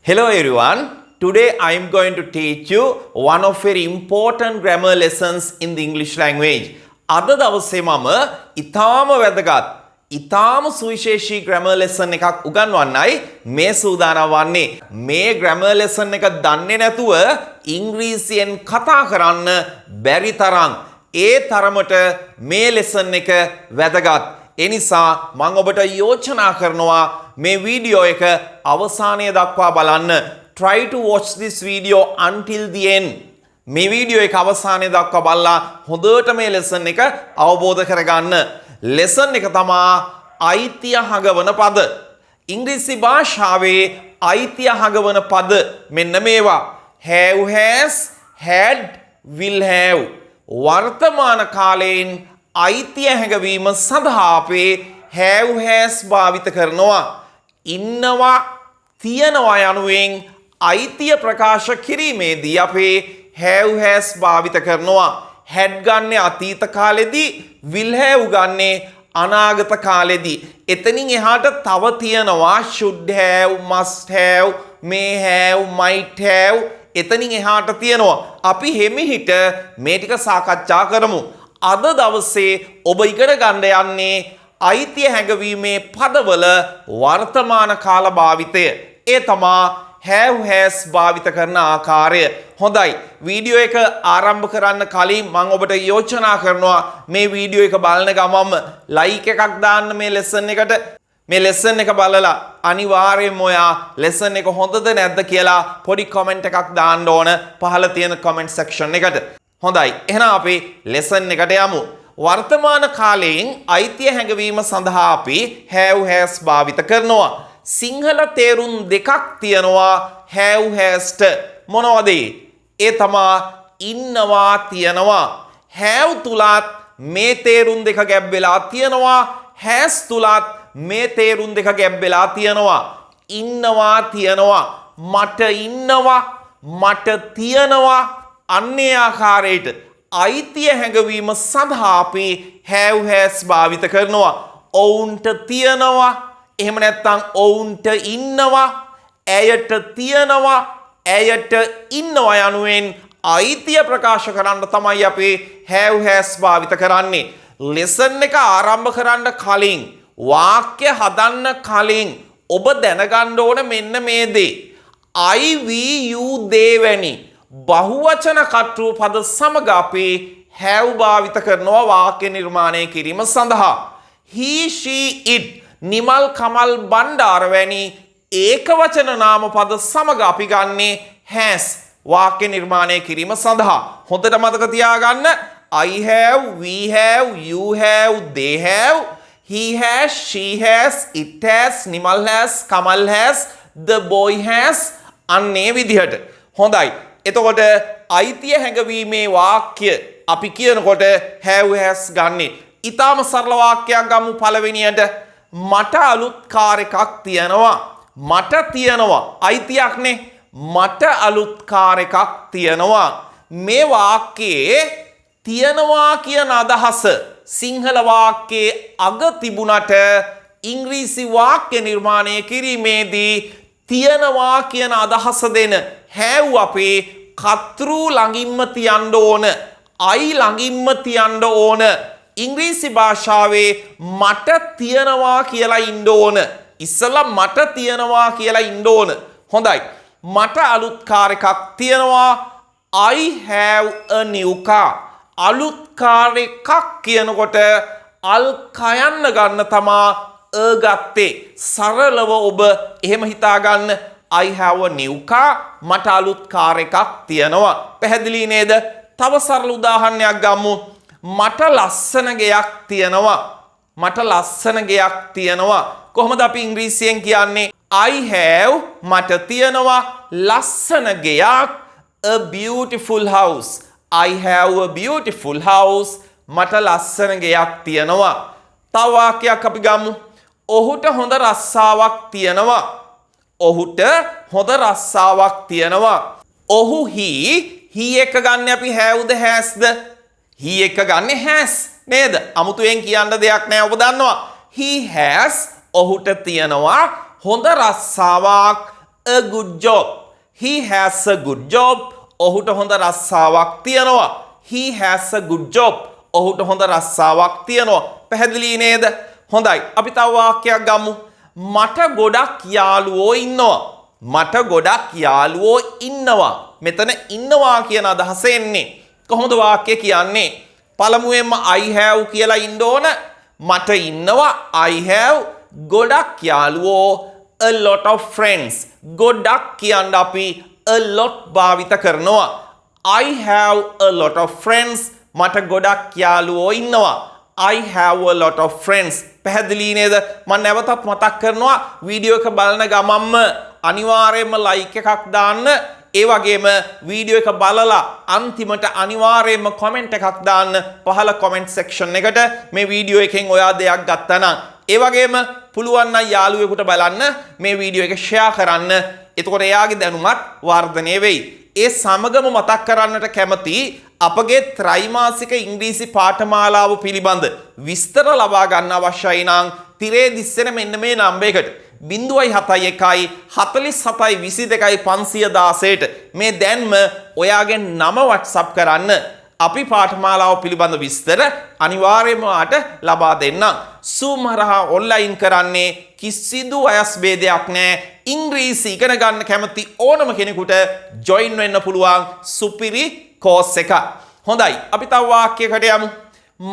Hello everyone. Today I am going to teach you one of very important grammar lessons in the English language. අද දවසේ මම ඊටාම වැදගත් ඊටාම සුවිශේෂී grammar lesson එකක් උගන්වන්නයි මේ සූදානම් වන්නේ. මේ grammar lesson එක දන්නේ නැතුව ඉංග්‍රීසියෙන් කතා කරන්න බැරි තරම් ඒ තරමට මේ lesson එක වැදගත්. ඒ නිසා මම ඔබට යෝජනා කරනවා මේ වීඩියෝ එක අවසානය දක්වා බලන්න. Try to watch this video until the end. මේ වීඩියෝ එක අවසානය දක්වා බලලා හොඳට මේ lesson එක අවබෝධ කරගන්න. lesson එක තමයි අයිතිය හඟවන පද. ඉංග්‍රීසි භාෂාවේ අයිතිය හඟවන පද මෙන්න මේවා. have, has, had, will have. වර්තමාන කාලයෙන් අයිතිය හැඟවීම සඳහා අපේ have, has භාවිත කරනවා. ඉන්නවා තියනවා යනුවෙන් අයිතිය ප්‍රකාශ කිරීමේදී අපේ have, has භාවිත කරනවා. had ගන්නේ අතීත කාලෙදී, will have ගන්නේ අනාගත කාලෙදී. එතනින් එහාට තව තියනවා should have, must have, may have, might have. එතනින් එහාට තියනවා. අපි හිමිහිට මේ ටික සාකච්ඡා කරමු. අද දවසේ ඔබ ඉගෙන ගන්න යන්නේ අයිතිය හැඟවීමේ පදවල වර්තමාන කාල භාවිතය. ඒ තමා have, has භාවිත කරන ආකාරය. හොඳයි, වීඩියෝ එක ආරම්භ කරන්න කලින් මම ඔබට යෝජනා කරනවා මේ වීඩියෝ එක බලන ගමන්ම ලයික් එකක් දාන්න මේ ලෙසන් එකට. මේ ලෙසන් එක බලලා අනිවාර්යයෙන්ම ඔයා ලෙසන් එක හොඳද නැද්ද කියලා පොඩි කමෙන්ට් එකක් දාන්න ඕන පහළ තියෙන කමෙන්ට් සෙක්ෂන් එකට. හොඳයි, එහෙනම් අපි ලෙසන් එකට යමු. වර්තමාන කාලයෙන් අයිතිය හැඟවීම සඳහා අපි have, has භාවිත කරනවා. සිංහල තේරුම් දෙකක් තියෙනවා have, hasට. මොනවද ඒ? තමා ඉන්නවා තියනවා. have තුලත් මේ තේරුම් දෙක ගැබ් වෙලා තියෙනවා. has තුලත් මේ තේරුම් දෙක ගැබ් වෙලා තියෙනවා. ඉන්නවා තියනවා. මට ඉන්නවා, මට තියනවා. අන්නේ ආකාරයට අයිතිය හැඟවීම සඳහා අපි have, has භාවිත කරනවා. ඔවුන්ට තියනවා, එහෙම නැත්නම් ඔවුන්ට ඉන්නවා, ඇයට තියනවා, ඇයට ඉන්නවා යනුවෙන් අයිතිය ප්‍රකාශ කරන්න තමයි අපි have, has භාවිත කරන්නේ. lesson එක ආරම්භ කරන්න කලින්, වාක්‍ය හදන්න කලින් ඔබ දැනගන්න ඕන මෙන්න මේ දේ. I, we, you, they වැනි බහුවචන කර්තෘ පද සමග අපි have භාවිත කරනවා වාක්‍ය නිර්මාණය කිරීම සඳහා. he, she, it, Nimal, Kamal, Bandara වැනි ඒකවචන නාම පද සමග අපි ගන්නේ has වාක්‍ය නිර්මාණය කිරීම සඳහා. හොඳට මතක තියාගන්න. I have, we have, you have, they have, he has, she has, it has, Nimal has, Kamal has, the boy has. අන්නේ විදිහට. හොඳයි. එතකොට අයිතිය හැඟවීමේ වාක්‍ය අපි කියනකොට have, has ගන්නේ. ඊටාම සරල වාක්‍යයක් ගමු පළවෙනියට. මට අලුත් කාර් එකක් තියනවා. මට තියනවා අයිතියක්නේ. මට අලුත් කාර් එකක් තියනවා. මේ වාක්‍යයේ තියනවා කියන අදහස සිංහල වාක්‍යයේ අග තිබුණට ඉංග්‍රීසි වාක්‍ය නිර්මාණය කිරීමේදී තියනවා කියන අදහස දෙන have අපි කර්තෘ ළඟින්ම තියන්න ඕන. I ළඟින්ම තියන්න ඕන. ඉංග්‍රීසි භාෂාවේ මට තියනවා කියලා ඉන්න ඕන. ඉස්සලා මට තියනවා කියලා ඉන්න ඕන. හොඳයි. මට අලුත් කාර් එකක් තියනවා. I have a new car. අලුත් කාර් එකක් කියනකොට අල් කයන්න ගන්න තමා ගත්තේ. සරලව ඔබ එහෙම හිතාගන්න. I have a new car. මට අලුත් කාර් එකක් තියනවා. පැහැදිලි නේද? තව සරල උදාහරණයක් ගමු. මට ලස්සන ගෙයක් තියනවා. මට ලස්සන ගෙයක් තියනවා. කොහොමද අපි ඉංග්‍රීසියෙන් කියන්නේ? I have මට තියනවා ලස්සන ගෙයක්. A beautiful house. I have a beautiful house. මට ලස්සන ගෙයක් තියනවා. තව වාක්‍යයක් අපි ගමු. ඔහුට හොඳ රස්සාවක් තියනවා. ඔහුට හොඳ රස්සාවක් තියනවා. ඔහු he එක ගන්න අපි haveද hasද? he එක ගන්න has නේද? අමුතුවෙන් කියන්න දෙයක් නෑ, ඔබ දන්නවා. he has ඔහුට තියනවා හොඳ රස්සාවක්, a good job. He has a good job. ඔහුට හොඳ රස්සාවක් තියෙනවා. He has a good job. ඔහුට හොඳ රස්සාවක් තියෙනවා. පැහැදිලි නේද? හොඳයි. අපි තව වාක්‍යයක් ගමු. මට ගොඩක් යාළුවෝ ඉන්නවා. මට ගොඩක් යාළුවෝ ඉන්නවා. මෙතන ඉන්නවා කියන අදහස එන්නේ. කොහොමද වාක්‍ය කියන්නේ? පළමුවෙන්ම I have කියලා ඉන්න ඕන. මට ඉන්නවා I have ගොඩක් යාළුවෝ a lot of friends. ගොඩක් කියන්න අපි a lot භාවිත කරනවා. I have a lot of friends. මට ගොඩක් යාළුවෝ ඉන්නවා. I have a lot of friends. පැහැදිලි නේද? මම නැවතත් මතක් කරනවා වීඩියෝ එක බලන ගමන්ම අනිවාර්යයෙන්ම ලයික් එකක් දාන්න. ඒ වගේම වීඩියෝ එක බලලා අන්තිමට අනිවාර්යයෙන්ම කමෙන්ට් එකක් දාන්න පහළ කමෙන්ට් සෙක්ෂන් එකට මේ වීඩියෝ එකෙන් ඔයා දෙයක් ගත්තා නම්. ඒ වගේම පුළුවන් නම් යාළුවෙකුට බලන්න මේ වීඩියෝ එක ෂෙයා කරන්න. එතකොට එයාගේ දැනුමත් වර්ධනය වෙයි. ඒ සමගම මතක් කරන්නට කැමති අපගේ ත්‍රිමාසික ඉංග්‍රීසි පාඨමාලාව පිළිබඳ විස්තර ලබා ගන්න අවශ්‍යයි නම් තිරේ දිස්සෙන මෙන්න මේ නම්බර් එකට 071 47 22 516ට මේ දැන්ම ඔයාගේ නම WhatsApp කරන්න. අපි පාඨමාලාව පිළිබඳ විස්තර අනිවාර්යයෙන්ම ඔයාට ලබා දෙන්නම්. Zoom හරහා ඔන්ලයින් කරන්නේ කිසිදු වයස් භේදයක් නැහැ. ඉංග්‍රීසි ඉගෙන ගන්න කැමති ඕනම කෙනෙකුට join වෙන්න පුළුවන් සුපිරි course එක. හොඳයි. අපි තව වාක්‍යයකට යමු.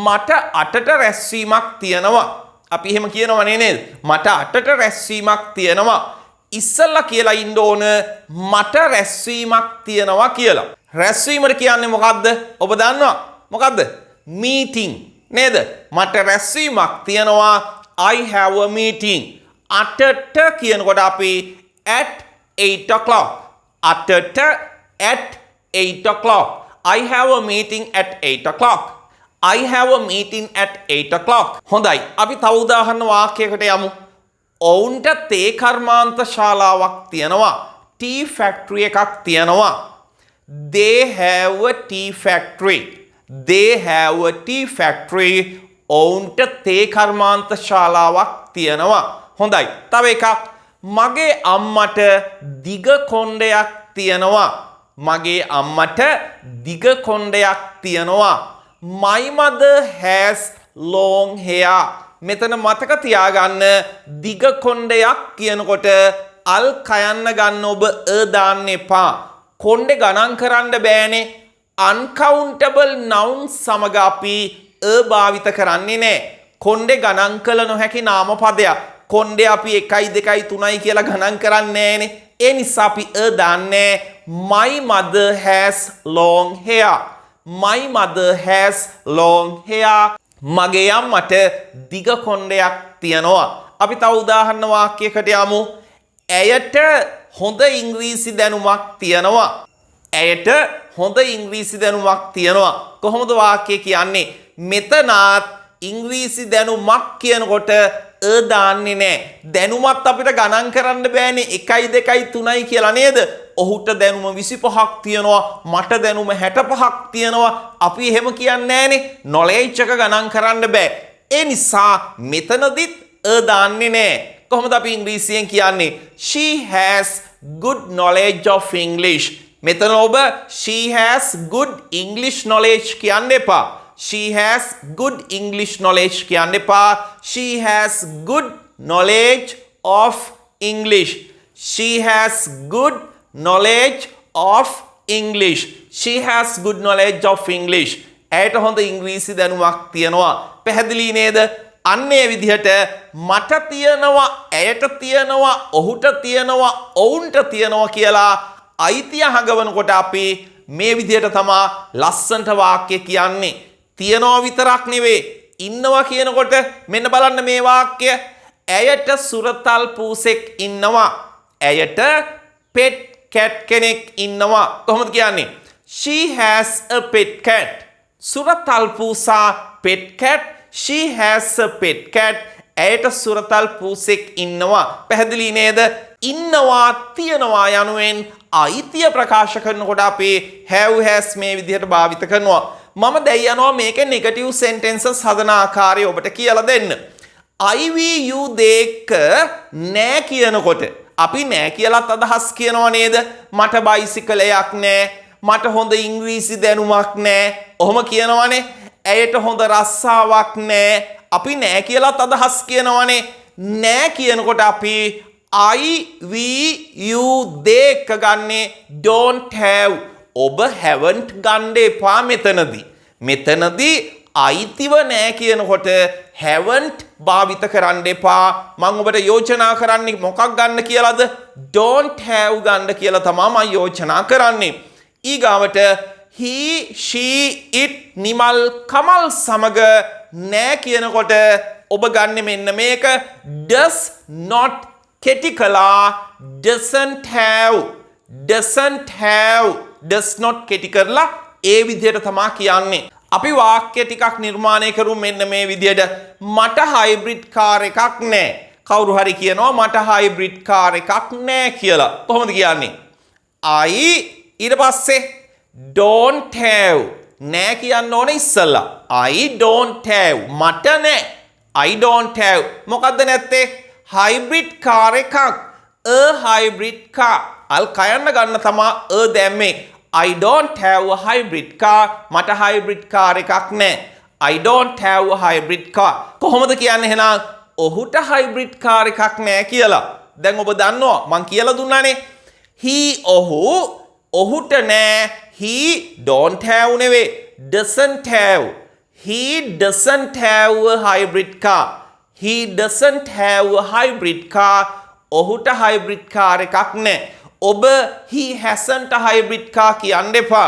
මට 8ට රැස්වීමක් තියෙනවා. අපි එහෙම කියනවා නේද? මට 8ට රැස්වීමක් තියෙනවා. ඉස්සල්ලා කියලා ඉන්න ඕන මට රැස්වීමක් තියෙනවා කියලා. රැස්වීමට කියන්නේ මොකද්ද? ඔබ දන්නවා? මොකද්ද? meeting නේද? මට රැස්වීමක් තියෙනවා. I have a meeting. 8ට කියනකොට අපි at 8 o'clock. 8ට at 8 o'clock. I have a meeting at 8 o'clock. I have a meeting at 8 o'clock. හොඳයි. අපි තව උදාහරණ වාක්‍යයකට යමු. ඔවුන්ට තේ කර්මාන්ත ශාලාවක් තියෙනවා. tea factory එකක් තියෙනවා. They have a tea factory. They have a tea factory. ඔවුන්ට තේ කර්මාන්ත ශාලාවක් තියෙනවා. හොඳයි. තව එකක්. මගේ අම්මට දිග කොණ්ඩයක් තියෙනවා. මගේ අම්මට දිග කොණ්ඩයක් තියෙනවා. My mother has long hair. මෙතන මතක තියාගන්න දිග කොණ්ඩයක් කියනකොට අල් කයන්න ගන්න ඔබ දාන්න එපා. කොණ්ඩේ ගණන් කරන්න බෑනේ. uncountable nouns සමග අපි භාවිත කරන්නේ නැහැ. කොණ්ඩේ ගණන් කළ නොහැකි නාම පදයක්. කොණ්ඩේ අපි 1 2 3යි කියලා ගණන් කරන්නේ නැහනේ. ඒ නිසා අපි දාන්නේ My mother has long hair. My mother has long hair. මගේ අම්මට දිග කොණ්ඩයක් තියෙනවා. අපි තව උදාහරණ වාක්‍යයකට යමු. ඇයට හොඳ ඉංග්‍රීසි දැනුමක් තියෙනවා. ඇයට හොඳ ඉංග්‍රීසි දැනුමක් තියෙනවා. කොහොමද වාක්‍යය කියන්නේ? මෙතනත් ඉංග්‍රීසි දැනුමක් කියනකොට දාන්නේ නැහැ. දැනුමත් අපිට ගණන් කරන්න බෑනේ 1 2 3යි කියලා නේද? ඔහුට දැනුම 25ක් තියෙනවා. මට දැනුම 65ක් තියෙනවා. අපි එහෙම කියන්නේ නැහනේ. knowledge එක ගණන් කරන්න බෑ. ඒ නිසා මෙතනදිත් දාන්නේ නැහැ. කොහොමද අපි ඉංග්‍රීසියෙන් කියන්නේ? She has good knowledge of English. මෙතන ඔබ she has good English knowledge කියන්න එපා. She has good English knowledge කියන්න එපා. She has good knowledge of English. She has good knowledge of English. She has good knowledge of English. ඇයට හොඳ ඉංග්‍රීසි දැනුමක් තියෙනවා. පැහැදිලි නේද? අන්නේ විදිහට මට තියෙනවා, ඇයට තියෙනවා, ඔහුට තියෙනවා, ඔවුන්ට තියෙනවා කියලා අයිතිය හඟවනකොට අපි මේ විදිහට තමයි ලස්සනට වාක්‍ය කියන්නේ. තියනවා විතරක් නෙවෙයි, ඉන්නවා කියනකොට මෙන්න බලන්න මේ වාක්‍ය. ඇයට සුරතල් පූසෙක් ඉන්නවා. ඇයට pet cat කෙනෙක් ඉන්නවා. කොහොමද කියන්නේ? She has a pet cat. සුරතල් පූසා pet cat. She has a pet cat. ඇයට සුරතල් පූසෙක් ඉන්නවා. පැහැදිලි නේද? ඉන්නවා තියනවා යනුවෙන් අයිතිය ප්‍රකාශ කරනකොට අපි have has මේ විදිහට භාවිත කරනවා. මම දැන් යනවා මේකේ නෙගටිව් සෙන්ටෙන්සස් හදන ආකාරය ඔබට කියලා දෙන්න. I we you they එක නෑ කියනකොට අපි නෑ කියලාත් අදහස් කියනවා නේද? මට බයිසිකලයක් නෑ. මට හොඳ ඉංග්‍රීසි දැනුමක් නෑ. ඔහොම කියනවනේ. ඇයට හොඳ රස්සාවක් නෑ. අපි නෑ කියලාත් අදහස් කියනවනේ. නෑ කියනකොට අපි I, we, you, they එක ගන්නේ don't have. ඔබ haven't ගන්න එපා මෙතනදී. මෙතනදී අයිතිව නෑ කියනකොට haven't භාවිත කරන්න එපා. මම ඔබට යෝජනා කරන්නේ මොකක් ගන්න කියලාද? don't have ගන්න කියලා තමයි මම යෝජනා කරන්නේ. ඊගාවට he, she, it, Nimal, Kamal සමග නෑ කියනකොට ඔබ ගන්න මෙන්න මේක does not කෙටි කළා doesn't have does not කෙටි කරලා ඒ විදිහට තමයි කියන්නේ. අපි වාක්‍ය ටිකක් නිර්මාණය කරමු මෙන්න මේ විදිහට. මට හයිබ්‍රිඩ් කාර් එකක් නැහැ. කවුරු හරි කියනවා මට හයිබ්‍රිඩ් කාර් එකක් නැහැ කියලා. කොහොමද කියන්නේ? I ඊට පස්සේ don't have නැහැ කියන්න ඕනේ ඉස්සල්ලා. I don't have මට නැහැ. I don't have මොකද්ද නැත්තේ? හයිබ්‍රිඩ් කාර් එකක්. a hybrid car. අල් කයන්න ගන්න තමා a දැම්මේ. I don't have a hybrid car. මට hybrid car එකක් නැහැ. I don't have a hybrid car. කොහොමද කියන්නේ එහෙනම්? ඔහුට hybrid car එකක් නැහැ කියලා. දැන් ඔබ දන්නවා මං කියලා දුන්නානේ. he ඔහුට නැහැ. he don't have නෙවෙයි. doesn't have. He doesn't have a hybrid car. He doesn't have a hybrid car. ඔහුට hybrid car එකක් නැහැ. ඔබ he hasn't a hybrid car කියන්න එපා.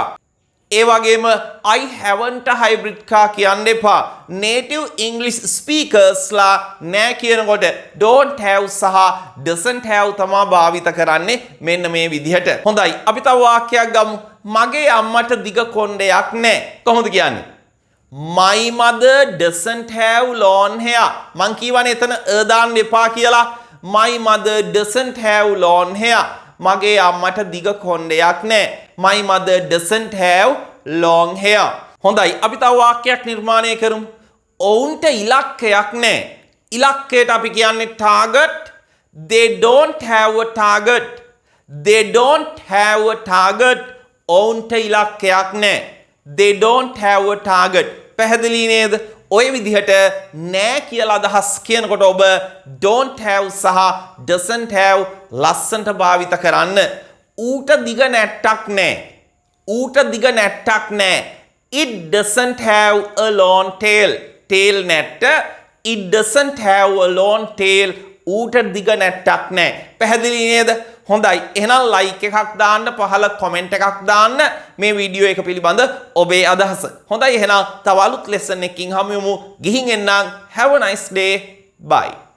ඒ වගේම I haven't a hybrid car කියන්න එපා. native English speakers ලා නෑ කියනකොට don't have සහ doesn't have තමයි භාවිත කරන්නේ මෙන්න මේ විදිහට. හොඳයි අපි තව වාක්‍යයක් ගමු. මගේ අම්මට දිග කොණ්ඩයක් නෑ. කොහොමද කියන්නේ? My mother doesn't have long hair. මං කියවනේ එතන දාන්න එපා කියලා. My mother doesn't have long hair. මගේ අම්මට දිග කොණ්ඩයක් නැහැ. My mother doesn't have long hair. හොඳයි අපි තව වාක්‍යයක් නිර්මාණය කරමු. ඔවුන්ට ඉලක්කයක් නැහැ. ඉලක්කයට අපි කියන්නේ target. They don't have a target. They don't have a target. ඔවුන්ට ඉලක්කයක් නැහැ. They don't have a target. පැහැදිලි නේද? ඔය විදිහට නෑ කියලා අදහස් කියනකොට ඔබ don't have සහ doesn't have ලස්සනට භාවිත කරන්න. ඌට දිග නැට්ටක් නෑ. ඌට දිග නැට්ටක් නෑ. It doesn't have a long tail. tail නැට්ට. It doesn't have a long tail. ඌට දිග නැට්ටක් නෑ. පැහැදිලි නේද? හොඳයි එහෙනම් ලයික් එකක් දාන්න පහළ කමෙන්ට් එකක් දාන්න මේ වීඩියෝ එක පිළිබඳ ඔබේ අදහස. හොඳයි එහෙනම් තව අලුත් ලෙසන් එකකින් හමු වෙමු. ගිහින් එන්නම්. Have a nice day. Bye.